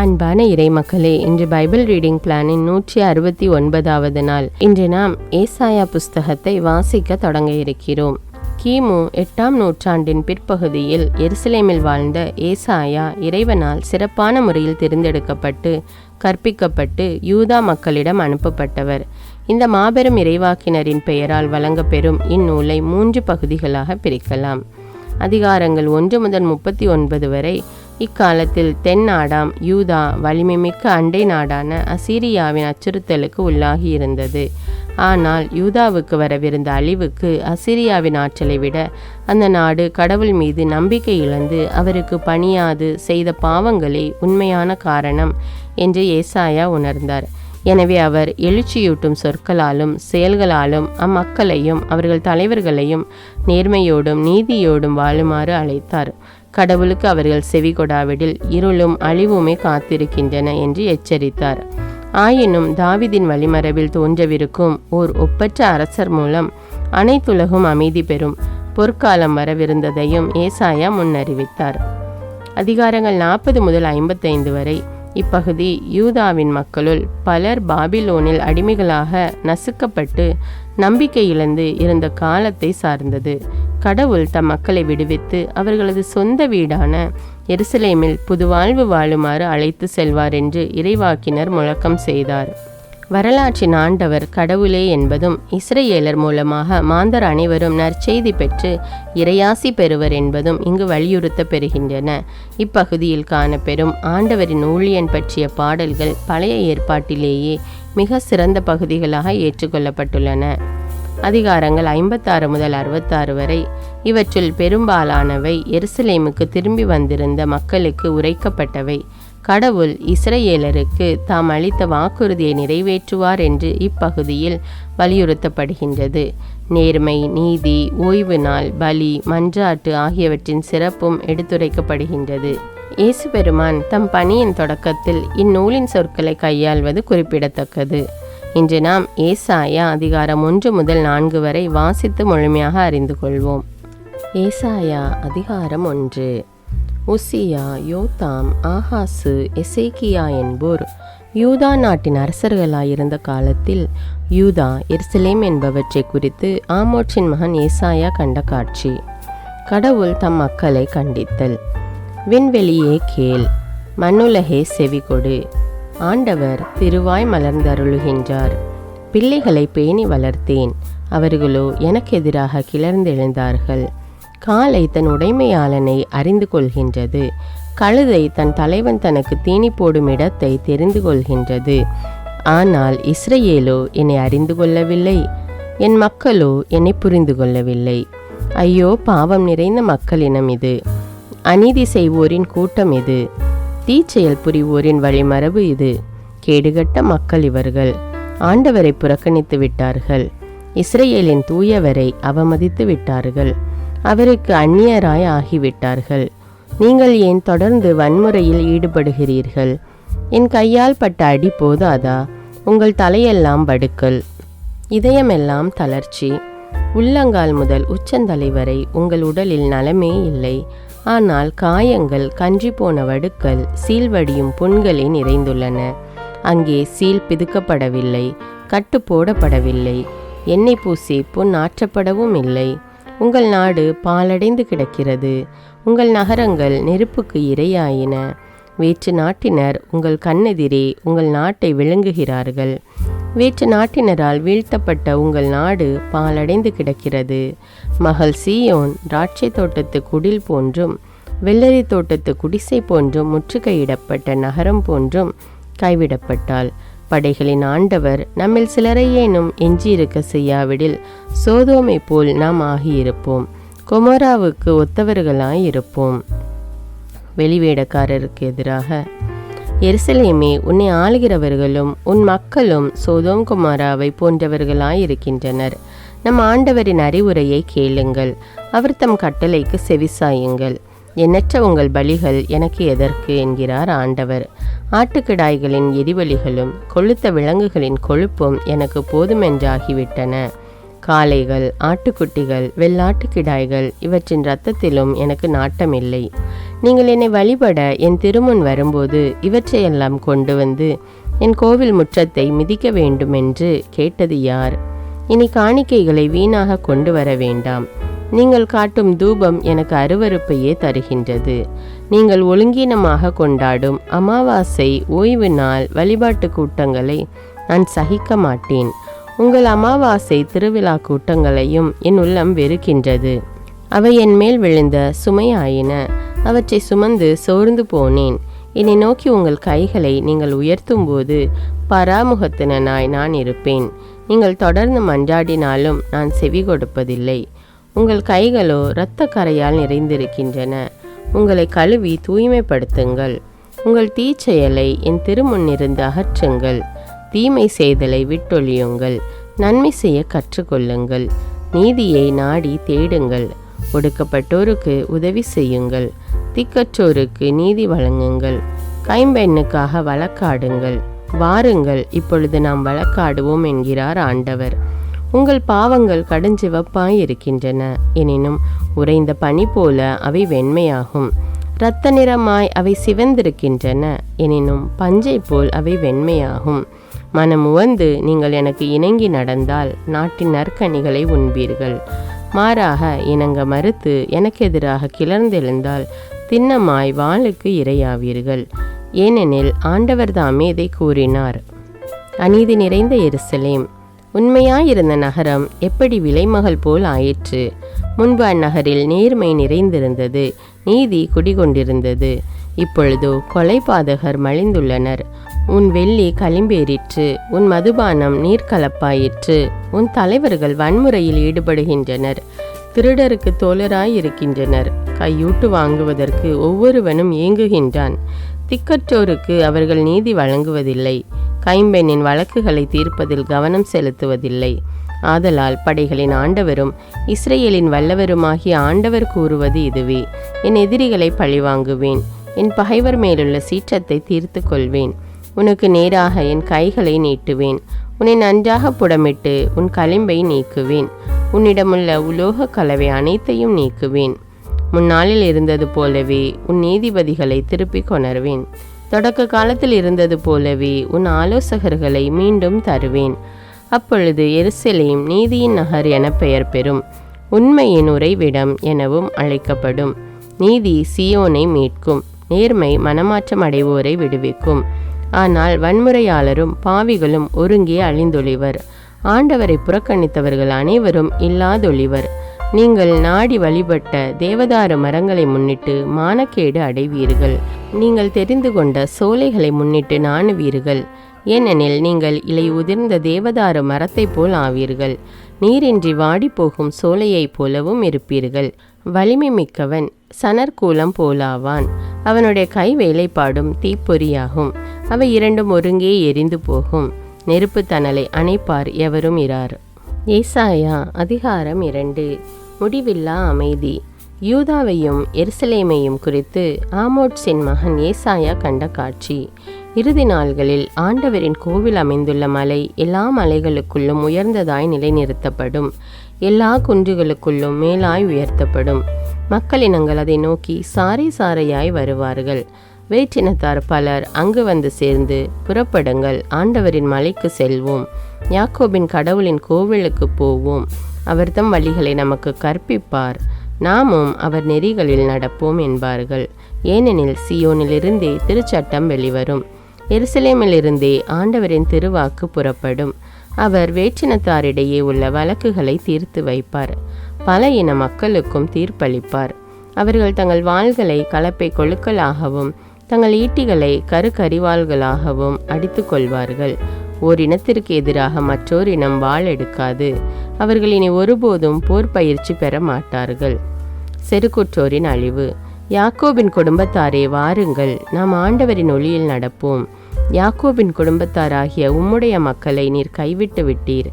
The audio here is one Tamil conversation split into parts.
அன்பான இறைமக்களே, இன்று பைபிள் ரீடிங் பிளானின் 169வது நாள். இன்று நாம் ஏசாயா புஸ்தகத்தை வாசிக்க தொடங்க இருக்கிறோம். கிமு 8ஆம் நூற்றாண்டின் பிற்பகுதியில் எருசலேமில் வாழ்ந்த ஏசாயா இறைவனால் சிறப்பான முறையில் தேர்ந்தெடுக்கப்பட்டு கற்பிக்கப்பட்டு யூதா மக்களிடம் அனுப்பப்பட்டவர். இந்த மாபெரும் இறைவாக்கினரின் பெயரால் வழங்கப்பெறும் இந்நூலை 3 பகுதிகளாக பிரிக்கலாம். அதிகாரங்கள் 1 முதல் 39 வரை இக்காலத்தில் தென் நாடாம் யூதா வலிமைமிக்க அண்டை நாடான அசீரியாவின் அச்சுறுத்தலுக்கு உள்ளாகி இருந்தது. ஆனால் யூதாவுக்கு வரவிருந்த அழிவுக்கு அசீரியாவின் ஆற்றலை விட அந்த நாடு கடவுள் மீது நம்பிக்கை இழந்து அவருக்கு பணியாது செய்த பாவங்களே உண்மையான காரணம் என்று ஏசாயா உணர்ந்தார். எனவே அவர் எழுச்சியூட்டும் சொற்களாலும் செயல்களாலும் அம்மக்களையும் அவர்கள் தலைவர்களையும் நேர்மையோடும் நீதியோடும் வாழுமாறு அழைத்தார். கடவுளுக்கு அவர்கள் செவி கொடாவிடில் இருளும் அழிவுமே காத்திருக்கின்றன என்று எச்சரித்தார். ஆயினும் தாவீதின் வழிமரபில் தோன்றவிருக்கும் ஓர் ஒப்பற்ற அரசர் மூலம் அனைத்துலகும் அமைதி பெறும் பொற்காலம் வரவிருந்ததையும் ஏசாயா முன்னறிவித்தார். அதிகாரங்கள் 40 முதல் 55 வரை இப்பகுதி யூதாவின் மக்களுள் பலர் பாபிலோனில் அடிமைகளாக நசுக்கப்பட்டு நம்பிக்கை இழந்து இருந்த காலத்தை சார்ந்தது. கடவுள் தம் மக்களை விடுவித்து அவர்களது சொந்த வீடான எருசலேமில் புதுவாழ்வு வாழுமாறு அழைத்து செல்வார் என்று இறைவாக்கினர் முழக்கம் செய்தார். வரலாற்றின் ஆண்டவர் கடவுளே என்பதும் இஸ்ரேலர் மூலமாக மாந்தர் அனைவரும் நற்செய்தி பெற்று இறையாசி பெறுவர் என்பதும் இங்கு வலியுறுத்த பெறுகின்றன. இப்பகுதியில் காணப்பெறும் ஆண்டவரின் ஊழியன் பற்றிய பாடல்கள் பழைய ஏற்பாட்டிலேயே மிக சிறந்த பகுதிகளாக ஏற்றுக்கொள்ளப்பட்டுள்ளன. அதிகாரங்கள் 56 முதல் 66 வரை இவற்றுள் பெரும்பாலானவை எருசலேமுக்கு திரும்பி வந்திருந்த மக்களுக்கு உரைக்கப்பட்டவை. கடவுள் இஸ்ரேலருக்கு தாம் அளித்த வாக்குறுதியை நிறைவேற்றுவார் என்று இப்பகுதியில் வலியுறுத்தப்படுகின்றது. நேர்மை, நீதி, ஓய்வு நாள், பலி, மன்றாட்டு ஆகியவற்றின் சிறப்பும் எடுத்துரைக்கப்படுகின்றது. இயேசு பெருமான் தம் பணியின் தொடக்கத்தில் இந்நூலின் சொற்களை கையாள்வது குறிப்பிடத்தக்கது. இன்று நாம் ஏசாயா அதிகாரம் 1 முதல் 4 வரை வாசித்து முழுமையாக அறிந்து கொள்வோம். ஏசாயா அதிகாரம் 1. உசியா, யோதாம், ஆகாசு, எசேக்கியா என்போர் யூதா நாட்டின் அரசர்களாயிருந்த காலத்தில் யூதா எருசலேம் என்பவற்றை குறித்து ஆமோச்சின் மகன் ஏசாயா கண்ட காட்சி. கடவுள் தம் மக்களை கண்டித்தல். விண்வெளியே கேள், மண்ணுலகே செவிகொடு. ஆண்டவர் திருவாய் மலர்ந்தருளுகின்றார். பிள்ளைகளை பேணி வளர்த்தேன், அவர்களோ எனக்கு எதிராக கிளர்ந்தெழுந்தார்கள். காளை தன் உடைமையாளனை அறிந்து கொள்கின்றது, கழுதை தன் தலைவன் தனக்கு தீனி போடும் இடத்தை தெரிந்து கொள்கின்றது. ஆனால் இஸ்ரேலோ என்னை அறிந்து கொள்ளவில்லை, என் மக்களோ என்னை புரிந்து கொள்ளவில்லை. ஐயோ, பாவம் நிறைந்த மக்களினம் இது, அநீதி செய்வோரின் கூட்டம் இது, தீச்செயல் புரிவோரின் வழிமரபு இது. கேடுகட்ட மக்கள் இவர்கள், ஆண்டவரை புறக்கணித்து விட்டார்கள், இஸ்ரேலின் தூயவரை அவமதித்து விட்டார்கள், அவருக்கு அந்நியராய் ஆகிவிட்டார்கள். நீங்கள் ஏன் தொடர்ந்து வன்முறையில் ஈடுபடுகிறீர்கள்? என் கையால் பட்ட அடி போதாதா? உங்கள் தலையெல்லாம் வடுக்கல், இதயமெல்லாம் தளர்ச்சி, உள்ளங்கால் முதல் உச்சந்தலை வரை உங்கள் உடலில் நலமே இல்லை. ஆனால் காயங்கள், கன்றி போன வடுக்கள், சீல்வடியும் புண்களே நிறைந்துள்ளன. அங்கே சீல் பிதுக்கப்படவில்லை, கட்டு போடப்படவில்லை, எண்ணெய் பூசி புண் ஆற்றப்படவும் இல்லை. உங்கள் நாடு பாலடைந்து கிடக்கிறது, உங்கள் நகரங்கள் நெருப்புக்கு இரையாயின. வேற்று நாட்டினர் உங்கள் கண்ணெதிரே உங்கள் நாட்டை விழுங்குகிறார்கள். வேற்று நாட்டினரால் வீழ்த்தப்பட்ட உங்கள் நாடு பாலடைந்து கிடக்கிறது. மகள் சீயோன் திராட்சை தோட்டத்து குடில் போன்றும் வெள்ளரி தோட்டத்து குடிசை போன்றும் முற்றுகையிடப்பட்ட நகரம் போன்றும் கைவிடப்பட்டாள். படைகளின் ஆண்டவர் நம்மில் சிலரையேனும் எஞ்சியிருக்க செய்யாவிடில் சோதோமை போல் நாம் ஆகியிருப்போம், கொமோராவுக்கு ஒத்தவர்களாயிருப்போம். வெளிவேடக்காரருக்கு எதிராக எருசலேமே, உன்னை ஆளுகிறவர்களும் உன் மக்களும் சோதோம் கொமோராவை போன்றவர்களாயிருக்கின்றனர். நம் ஆண்டவரின் அறிவுரையை கேளுங்கள், அவர் தம் கட்டளைக்கு செவிசாயுங்கள். எண்ணற்ற உங்கள் பலிகள் எனக்கு எதற்கு என்கிறார் ஆண்டவர். ஆட்டுக்கிடாய்களின் எரிபலிகளும் கொழுத்த விலங்குகளின் கொழுப்பும் எனக்கு போதுமென்றாகிவிட்டன. காளைகள், ஆட்டுக்குட்டிகள், வெள்ளாட்டுக்கிடாய்கள் இவற்றின் இரத்தத்திலும் எனக்கு நாட்டமில்லை. நீங்கள் என்னை வழிபட என் திருமுன் வரும்போது இவற்றையெல்லாம் கொண்டு வந்து என் கோவில் முற்றத்தை மிதிக்க வேண்டுமென்று கேட்டது யார்? இனி காணிக்கைகளை வீணாக கொண்டு வர வேண்டாம். நீங்கள் காட்டும் தூபம் எனக்கு அருவருப்பையே தருகின்றது. நீங்கள் ஒழுங்கீனமாக கொண்டாடும் அமாவாசை, ஓய்வு நாள் வழிபாட்டு கூட்டங்களை நான் சகிக்க மாட்டேன். உங்கள் அமாவாசை திருவிழா கூட்டங்களையும் என் உள்ளம் வெறுக்கின்றது. அவை என் மேல் விழுந்த சுமையாயின. அவற்றை சுமந்து சோர்ந்து போனேன். என்னை நோக்கி உங்கள் கைகளை நீங்கள் உயர்த்தும் போது பராமுகத்தினனாய் நான் இருப்பேன். நீங்கள் தொடர்ந்து மன்றாடினாலும் நான் செவி கொடுப்பதில்லை. உங்கள் கைகளோ இரத்த கரையால் நிறைந்திருக்கின்றன. உங்களை கழுவி தூய்மைப்படுத்துங்கள். உங்கள் தீச்செயலை என் திருமுன்னிருந்து அகற்றுங்கள். தீமை செய்தலை விட்டொழியுங்கள். நன்மை செய்ய கற்றுக்கொள்ளுங்கள். நீதியை நாடி தேடுங்கள். ஒடுக்கப்பட்டோருக்கு உதவி செய்யுங்கள். திக்கற்றோருக்கு நீதி வழங்குங்கள். கைம்பெண்ணுக்காக வழக்காடுங்கள். வாருங்கள், இப்பொழுது நாம் வழக்காடுவோம் என்கிறார் ஆண்டவர். உங்கள் பாவங்கள் கடுஞ்சிவப்பாய் இருக்கின்றன, எனினும் உறைந்த பனி போல அவை வெண்மையாகும். இரத்த நிறமாய் அவை சிவந்திருக்கின்றன, எனினும் பஞ்சை போல் அவை வெண்மையாகும். மனமுவந்து நீங்கள் எனக்கு இணங்கி நடந்தால் நாட்டின் நற்கனிகளை உண்பீர்கள். மாறாக இணங்க மறுத்து எனக்கு எதிராக கிளர்ந்தெழுந்தால் திண்ணமாய் வாளுக்கு இரையாவீர்கள். ஏனெனில் ஆண்டவர் தாமே இதை கூறினார். அநீதி நிறைந்த எருசலேம், உண்மையாயிருந்த நகரம் எப்படி விலைமகள் போல் ஆயிற்று. முன்பு அந்நகரில் நேர்மை நிறைந்திருந்தது, நீதி குடிகொண்டிருந்தது. இப்பொழுதோ கொலைபாதகர் மலிந்துள்ளனர். உன் வெள்ளி களிம்பேறிற்று, உன் மதுபானம் நீர்க்கலப்பாயிற்று. உன் தலைவர்கள் வன்முறையில் ஈடுபடுகின்றனர், திருடருக்கு தோழராயிருக்கின்றனர். கையூட்டு வாங்குவதற்கு ஒவ்வொருவனும் ஏங்குகின்றான். திக்கற்றோருக்கு அவர்கள் நீதி வழங்குவதில்லை. கைம்பெண்ணின் வழக்குகளை தீர்ப்பதில் கவனம் செலுத்துவதில்லை. ஆதலால் படைகளின் ஆண்டவரும் இஸ்ரேலின் வல்லவருமாகிய ஆண்டவர் கூறுவது இதுவே: என் எதிரிகளை பழிவாங்குவேன், என் பகைவர் மேலுள்ள சீற்றத்தை தீர்த்து கொள்வேன். உனக்கு நேராக என் கைகளை நீட்டுவேன். உன்னை நன்றாக புடமிட்டு உன் களிம்பை நீக்குவேன். உன்னிடமுள்ள உலோக கலவை அனைத்தையும் நீக்குவேன். முன்னாளில் இருந்தது போலவே உன் நீதிபதிகளை திருப்பிக் கொணர்வேன். தொடக்க காலத்தில் இருந்தது போலவே உன் ஆலோசகர்களை மீண்டும் தருவேன். அப்பொழுது எருசலேம் நீதியின் நகர் என பெயர் பெறும், உண்மையின் உறைவிடம் எனவும் அழைக்கப்படும். நீதி சீயோனை மீட்கும், நேர்மை மனமாற்றம் அடைவோரை விடுவிக்கும். ஆனால் வன்முறையாளரும் பாவிகளும் ஒருங்கே அழிந்தொழிவர். ஆண்டவரை புறக்கணித்தவர்கள் அனைவரும் இல்லாதொழிவர். நீங்கள் நாடி வழிபட்ட தேவதாரு மரங்களை முன்னிட்டு மானக்கேடு அடைவீர்கள். நீங்கள் தெரிந்து கொண்ட சோலைகளை முன்னிட்டு நாணுவீர்கள். ஏனெனில் நீங்கள் இலை உதிர்ந்த தேவதாரு மரத்தை போல் ஆவீர்கள். நீரின்றி வாடி போகும் சோலையைப் போலவும் இருப்பீர்கள். வலிமை மிக்கவன் சணற்கூலம் போலாவான். அவனுடைய கை வேலைப்பாடும் தீப்பொறியாகும். அவை இரண்டும் ஒருங்கே எரிந்து போகும். நெருப்பு தணலை அணைப்பார் எவரும் இரார். ஏசாயா அதிகாரம் 2. முடிவில்லா அமைதி. யூதாவையும் எருசலேமையும் குறித்து ஆமோத்சின் மகன் ஏசாயா கண்ட காட்சி. இறுதி நாள்களில் ஆண்டவரின் கோவில் அமைந்துள்ள மலை எல்லா மலைகளுக்குள்ளும் உயர்ந்ததாய் நிலைநிறுத்தப்படும். எல்லா குன்றுகளுக்குள்ளும் மேலாய் உயர்த்தப்படும். மக்களினங்கள் அதை நோக்கி சாறை சாறையாய் வருவார்கள். வேற்றினத்தார் பலர் அங்கு வந்து சேர்ந்து, புறப்படுங்கள், ஆண்டவரின் மலைக்கு செல்வோம், யாக்கோபின் கடவுளின் கோவிலுக்கு போவோம். அவர் தம் வழிகளை நமக்கு கற்பிப்பார், நாமும் அவர் நெறிகளில் நடப்போம் என்பார்கள். ஏனெனில் சீயோனிலிருந்தே திருச்சட்டம் வெளிவரும், எருசலேமிலிருந்தே ஆண்டவரின் திருவாக்கு புறப்படும். அவர் வேற்றினத்தாரிடையே உள்ள வழக்குகளை தீர்த்து வைப்பார். பல இன மக்களுக்கும் தீர்ப்பளிப்பார். அவர்கள் தங்கள் வாள்களை கலப்பை கொழுக்களாகவும் தங்கள் ஈட்டிகளை கருக்கரிவாள்களாகவும் அடித்து கொள்வார்கள். ஓர் இனத்திற்கு எதிராக மற்றோர் இனம் வாள் எடுக்காது. அவர்கள் இனி ஒருபோதும் போர் பயிற்சி பெற மாட்டார்கள். செருக்குற்றோரின் அழிவு. யாக்கோபின் குடும்பத்தாரே, வாருங்கள், நாம் ஆண்டவரின் ஒளியில் நடப்போம். யாக்கோபின் குடும்பத்தாராகிய உம்முடைய மக்களை நீர் கைவிட்டு விட்டீர்.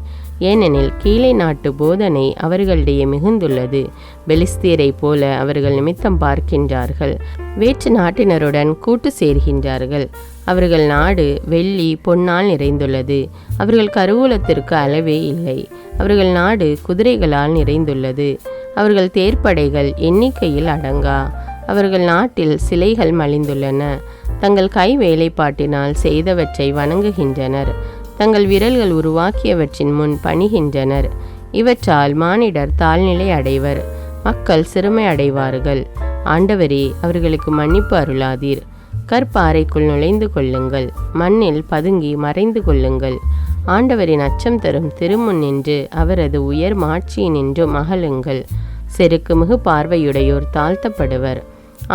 ஏனெனில் கீழே நாட்டு போதனை அவர்களிடையே மிகுந்துள்ளது. பெலிஸ்தியரை போல அவர்கள் நிமித்தம் பார்க்கின்றார்கள். வேற்று நாட்டினருடன் கூட்டு சேர்கின்றார்கள். அவர்கள் நாடு வெள்ளி பொன்னால் நிறைந்துள்ளது. அவர்கள் கருவூலத்திற்கு அளவே இல்லை. அவர்கள் நாடு குதிரைகளால் நிறைந்துள்ளது. அவர்கள் தேர்ப்படைகள் எண்ணிக்கையில் அடங்கா. அவர்கள் நாட்டில் சிலைகள் மலிந்துள்ளன. தங்கள் கை வேலைப்பாட்டினால் செய்தவற்றை வணங்குகின்றனர். தங்கள் விரல்கள் உருவாக்கியவற்றின் முன் பணிகின்றனர். இவற்றால் மானிடர் தாழ்நிலை அடைவர், மக்கள் சிறுமை அடைவார்கள். ஆண்டவரே, அவர்களுக்கு மன்னிப்பு அருளாதீர். கற்பாறைக்குள் நுழைந்து கொள்ளுங்கள், மண்ணில் பதுங்கி மறைந்து கொள்ளுங்கள். ஆண்டவரின் அச்சம் தரும் திருமுன் நின்று அவரது உயர் மாட்சியினின்று மகளுங்கள். செருக்கு மிகு பார்வையுடையோர் தாழ்த்தப்படுவர்,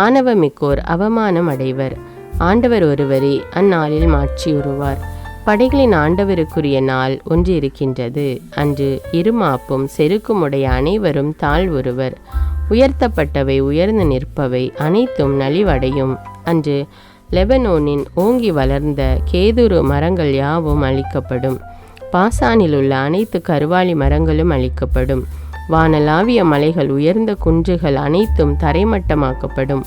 ஆணவமிக்கோர் அவமானம் அடைவர். ஆண்டவர் ஒருவரே அந்நாளில் மாட்சியுறுவார். படைகளின் ஆண்டவருக்குரிய நாள் ஒன்று இருக்கின்றது. அன்று இருமாப்பும் செருக்கும் உடைய அனைவரும் தாழ்வுறுவர். உயர்த்தப்பட்டவை உயர்ந்து நிற்பவை அனைத்தும் நலிவடையும். அன்று லெபனோனின் ஓங்கி வளர்ந்த கேதுரு மரங்கள் யாவும் அழிக்கப்படும். பாசானில் உள்ள அனைத்து கருவாலி மரங்களும் அழிக்கப்படும். வானலாவிய மலைகள் உயர்ந்த குன்றுகள் அனைத்தும் தரைமட்டமாக்கப்படும்.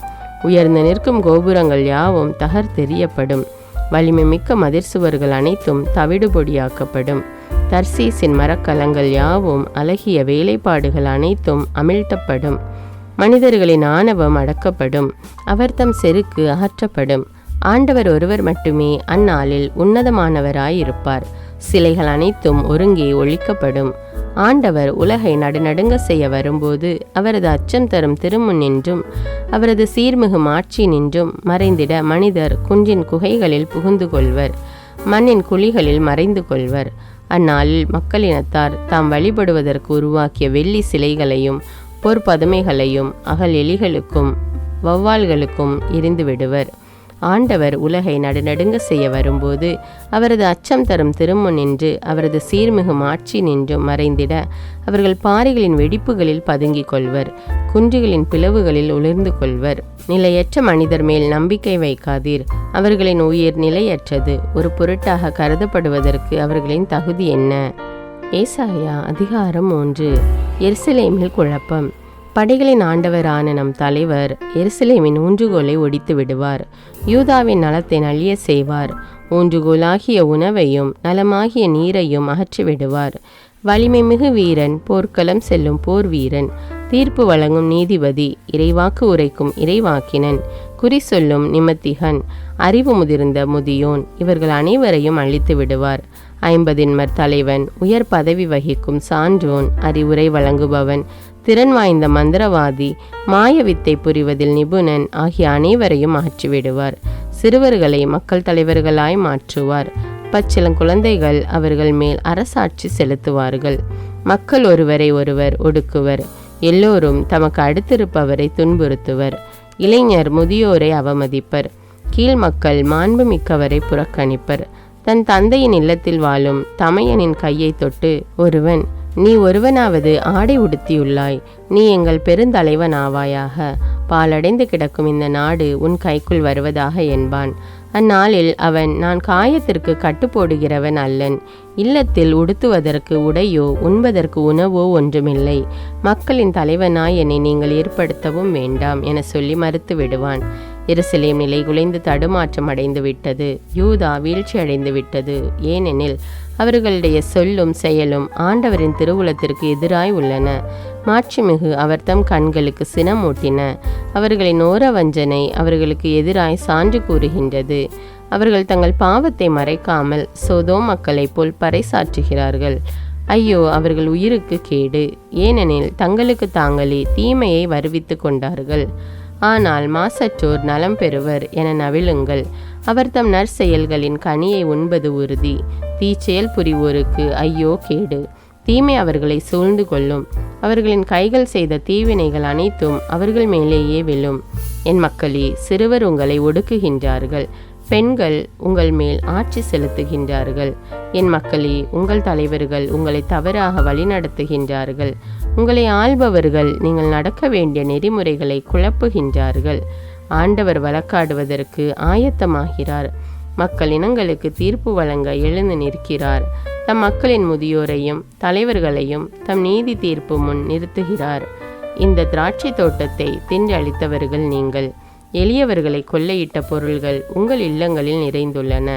உயர்ந்து நிற்கும் கோபுரங்கள் யாவும் தகர்த்தெறியப்படும். வலிமை மிக்க மதிர்சுவர்கள் அனைத்தும் தவிடுபொடியாக்கப்படும். தர்சீசின் மரக்கலங்கள் யாவும் அழகிய வேலைப்பாடுகள் அனைத்தும் அமிழ்த்தப்படும். மனிதர்களின் ஆணவம் அடக்கப்படும், அவர் தம் செருக்கு அகற்றப்படும். ஆண்டவர் ஒருவர் மட்டுமே அந்நாளில் உன்னதமானவராயிருப்பார். சிலைகள் அனைத்தும் ஒருங்கே ஒழிக்கப்படும். ஆண்டவர் உலகை நடுநடுங்க செய்ய வரும்போது அவரது அச்சம் தரும் திருமுன் நின்றும் அவரது சீர்மிகு மாட்சி நின்றும் மறைந்திட மனிதர் குன்றின் குகைகளில் புகுந்து கொள்வர், மண்ணின் குழிகளில் மறைந்து கொள்வர். அந்நாளில் மக்களினத்தார் தாம் வழிபடுவதற்கு உருவாக்கிய வெள்ளி சிலைகளையும் பொற்பதுமைகளையும் அகல் எலிகளுக்கும் வௌவால்களுக்கும் எரிந்து விடுவர். ஆண்டவர் உலகை நடுநடுங்க செய்ய வரும்போது அவரது அச்சம் தரும் திருமுன் நின்று அவரது சீர்மிகு மாட்சி நின்றும் மறைந்திட அவர்கள் பாறைகளின் வெடிப்புகளில் பதுங்கிக் கொள்வர், குன்றுகளின் பிளவுகளில் ஒளிர்ந்து கொள்வர். நிலையற்ற மனிதர் மேல் நம்பிக்கை வைக்காதீர், அவர்களின் உயிர் நிலையற்றது. ஒரு பொருட்டாக கருதப்படுவதற்கு அவர்களின் தகுதி என்ன? ஏசாயா அதிகாரம் 3. எருசலேமில் குழப்பம். படைகளின் ஆண்டவரான நம் தலைவர் எருசலேமின் ஊன்றுகோலை ஒடித்து விடுவார், யூதாவின் நலத்தை நலிய செய்வார். ஊன்றுகோலாகிய உணவையும் நலமாகிய நீரையும் அகற்றிவிடுவார். வலிமை மிகு வீரன், போர்க்களம் செல்லும் போர் வீரன், தீர்ப்பு வழங்கும் நீதிபதி, இறைவாக்கு உரைக்கும் இறைவாக்கினன், குறி சொல்லும் நிமத்திகன், அறிவு முதிர்ந்த முதியோன், இவர்கள் அனைவரையும் அழித்து விடுவார். 50 தலைவன், உயர் பதவி வகிக்கும் சான்றோன், அறிவுரை வழங்குபவன், திறன் வாய்ந்த மந்திரவாதி, மாயவித்தை புரிவதில் நிபுணன் ஆகிய அனைவரையும் மாற்றிவிடுவார். சிறுவர்களை மக்கள் தலைவர்களாய் மாற்றுவார். பச்சிளங்குழந்தைகள் அவர்கள் மேல் அரசாட்சி செலுத்துவார்கள். மக்கள் ஒருவரை ஒருவர் ஒடுக்குவர், எல்லோரும் தமக்கு அடுத்திருப்பவரை துன்புறுத்துவர். இளைஞர் முதியோரை அவமதிப்பர், கீழ் மக்கள் மாண்பு மிக்கவரை புறக்கணிப்பர். தன் தந்தையின் இல்லத்தில் வாழும் தமையனின் கையை தொட்டு ஒருவன், நீ ஒருவனாவது ஆடை உடுத்தியுள்ளாய், நீ எங்கள் பெருந்தலைவன் ஆவாயாக, பாலடைந்து கிடக்கும் இந்த நாடு உன் கைக்குள் வருவதாக என்பான். அந்நாளில் அவன், நான் காயத்திற்கு கட்டுப்போடுகிறவன் அல்லன், இல்லத்தில் உடுத்துவதற்கு உடையோ உண்பதற்கு உணவோ ஒன்றுமில்லை, மக்களின் தலைவனாய் என்னை நீங்கள் ஏற்படுத்தவும் வேண்டாம் என சொல்லி மறுத்து விடுவான். எருசலேம் நிலை குலைந்து தடுமாற்றம் அடைந்து விட்டது, யூதா வீழ்ச்சி அடைந்து விட்டது. ஏனெனில் அவர்களுடைய சொல்லும் செயலும் ஆண்டவரின் திருவுளத்திற்கு எதிராய் உள்ளன. மாட்சிமிகு அவர் தம் கண்களுக்கு சினமூட்டின. அவர்களின் ஓரவஞ்சனை அவர்களுக்கு எதிராய் சான்று கூறுகின்றது. அவர்கள் தங்கள் பாவத்தை மறைக்காமல் சோதோம் மக்களைப் போல் பறைசாற்றுகிறார்கள். ஐயோ, அவர்கள் உயிருக்கு கேடு, ஏனெனில் தங்களுக்கு தாங்களே தீமையை வருவித்து கொண்டார்கள். ஆனால் மாசற்றோர் நலம் பெறுவர் என நவிழுங்கள். அவர் தம் நற்செயல்களின் கனியை உண்பது உறுதி. தீச்செயல் புரிவோருக்கு ஐயோ கேடு, தீமை அவர்களை சூழ்ந்து கொள்ளும். அவர்களின் கைகள் செய்த தீவினைகள் அனைத்தும் அவர்கள் மேலேயே விழும். என் மக்களே, சிறுவர் உங்களை ஒடுக்குகின்றார்கள், பெண்கள் உங்கள் மேல் ஆட்சி செலுத்துகின்றார்கள். என் மக்களே, உங்கள் தலைவர்கள் உங்களை தவறாக வழிநடத்துகின்றார்கள். உங்களை ஆள்பவர்கள் நீங்கள் நடக்க வேண்டிய நெறிமுறைகளை குழப்புகின்றார்கள். ஆண்டவர் வழக்காடுவதற்கு ஆயத்தமாகிறார். மக்கள் இனங்களுக்கு தீர்ப்பு வழங்க எழுந்து நிற்கிறார். தம் மக்களின் முதியோரையும் தலைவர்களையும் தம் நீதி தீர்ப்பு முன் நிறுத்துகிறார். இந்த திராட்சை தோட்டத்தை தின்றளித்தவர்கள் நீங்கள். எளியவர்களை கொள்ளையிட்ட பொருள்கள் உங்கள் இல்லங்களில் நிறைந்துள்ளன.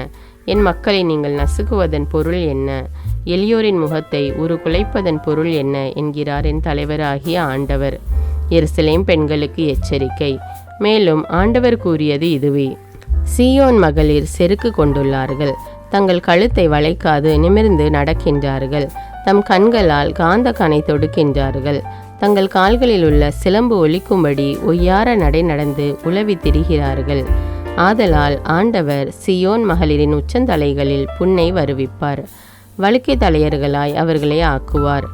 என் மக்களை நீங்கள் நசுக்குவதன் பொருள் என்ன? எளியோரின் முகத்தை குலைப்பதன் பொருள் என்ன என்கிறார் என் தலைவராகிய ஆண்டவர். எருசலேம் பெண்களுக்கு எச்சரிக்கை. மேலும் ஆண்டவர் கூறியது இதுவே: சீயோன் மகளிர் செருக்கு கொண்டுள்ளார்கள், தங்கள் கழுத்தை வளைக்காது நிமிர்ந்து நடக்கின்றார்கள், தம் கண்களால் காந்த கனை தொடுக்கின்றார்கள், தங்கள் கால்களில் உள்ள சிலம்பு ஒலிக்கும்படி ஒய்யார நடை நடந்து உலவி திரிகிறார்கள். ஆதலால் ஆண்டவர் சீயோன் மகளிரின் உச்சந்தலைகளில் புண்ணை வருவிப்பார், வழுக்கை தலையர்களாய் அவர்களை ஆக்குவார்.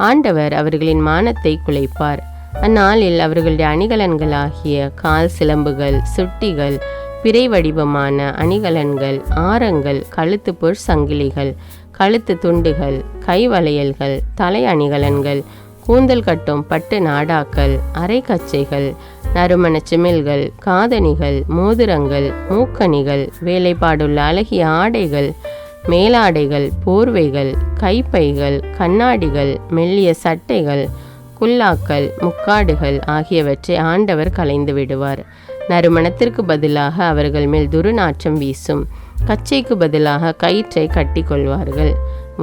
ஆண்டவர் அவர்களின் மானத்தை குலைப்பார். அந்நாளில் அவர்களுடைய அணிகலன்களாகிய கால் சிலம்புகள், சுட்டிகள், பிறை வடிவமான அணிகலன்கள், ஆரங்கள், கழுத்து பொற் சங்கிலிகள், கழுத்து துண்டுகள், கைவளையல்கள், தலை அணிகலன்கள், கூந்தல் கட்டும் பட்டு நாடாக்கள், அரை கச்சைகள், நறுமண சிமிழ்கள், காதணிகள், மோதிரங்கள், மூக்கணிகள், வேலைப்பாடுள்ள அழகிய ஆடைகள், மேலாடைகள், போர்வைகள், கைப்பைகள், கண்ணாடிகள், மெல்லிய சட்டைகள், குல்லாக்கள், முக்காடுகள் ஆகியவற்றை ஆண்டவர் களைந்து விடுவார். நறுமணத்திற்கு பதிலாக அவர்கள் மேல் துர்நாற்றம் வீசும். கச்சைக்கு பதிலாக கயிற்றை கட்டி கொள்வார்கள்.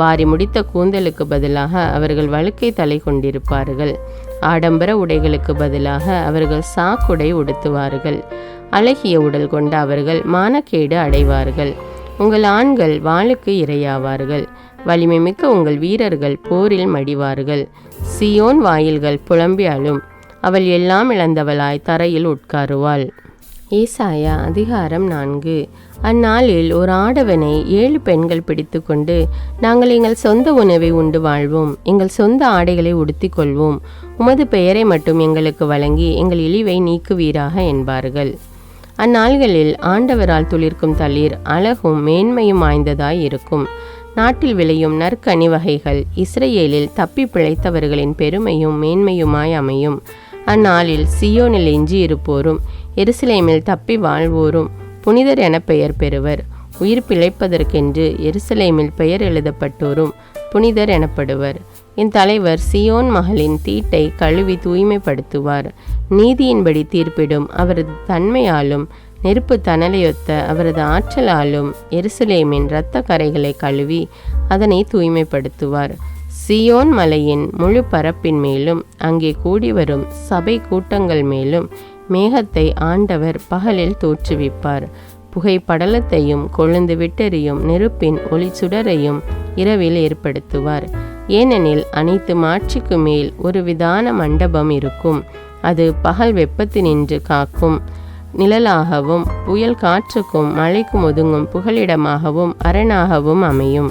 வாரி முடித்த கூந்தலுக்கு பதிலாக அவர்கள் வழுக்கை தலை கொண்டிருப்பார்கள். ஆடம்பர உடைகளுக்கு பதிலாக அவர்கள் சாக்குடை உடுத்துவார்கள். அழகிய உடல் கொண்ட அவர்கள் மானக்கேடு அடைவார்கள். உங்கள் ஆண்கள் வாளுக்கு இரையாவார்கள். வலிமை மிக்க உங்கள் வீரர்கள் போரில் மடிவார்கள். சீயோன் வாயில்கள் புலம்பி அழும், அவள் எல்லாம் இழந்தவளாய் தரையில் உட்காருவாள். ஏசாயா அதிகாரம் 4. அந்நாளில் ஒரு ஆடவனை 7 பெண்கள் பிடித்து கொண்டு, நாங்கள் எங்கள் சொந்த உணவை உண்டு வாழ்வோம், எங்கள் சொந்த ஆடைகளை உடுத்தி கொள்வோம், உமது பெயரை மட்டும் எங்களுக்கு வழங்கி எங்கள் இழிவை நீக்குவீராக என்பார்கள். அந்நாள்களில் ஆண்டவரால் துளிர்க்கும் தளிர் அழகும் மேன்மையும் வாய்ந்ததாய் இருக்கும். நாட்டில் விளையும் நற்கனி வகைகள் இஸ்ரேலில் தப்பி பிழைத்தவர்களின் பெருமையும் மேன்மையுமாய் அமையும். அந்நாளில் சீயோனில் எஞ்சியிருப்போரும் எருசலேமில் தப்பி வாழ்வோரும் புனிதர் என பெயர் பெறுவர். உயிர் பிழைப்பதற்கென்று எருசலேமில் பெயர் எழுதப்பட்டோரும் புனிதர் எனப்படுவர். என் தலைவர் சீயோன் மகளின் தீட்டை கழுவி தூய்மைப்படுத்துவார். நீதியின்படி தீர்ப்பிடும் அவரது தன்மையாலும் நெருப்பு தணலையொத்த அவரது ஆற்றலாலும் எருசலேமின் இரத்த கரைகளை கழுவி அதனை தூய்மைப்படுத்துவார். சீயோன் மலையின் முழு பரப்பின் மேலும் அங்கே கூடி வரும் சபை கூட்டங்கள் மேலும் மேகத்தை ஆண்டவர் பகலில் தோற்றுவிப்பார். புகை படலத்தையும் கொழுந்து விட்டெறியும் நெருப்பின் ஒளி சுடரையும் இரவில் ஏற்படுத்துவார். ஏனெனில் அனைத்து மாட்சிக்கு மேல் ஒரு விதான மண்டபம் இருக்கும். அது பகல் வெப்பத்தினின்று காக்கும் நிழலாகவும் புயல் காற்றுக்கும் மழைக்கும் ஒதுங்கும் புகலிடமாகவும் அரணாகவும் அமையும்.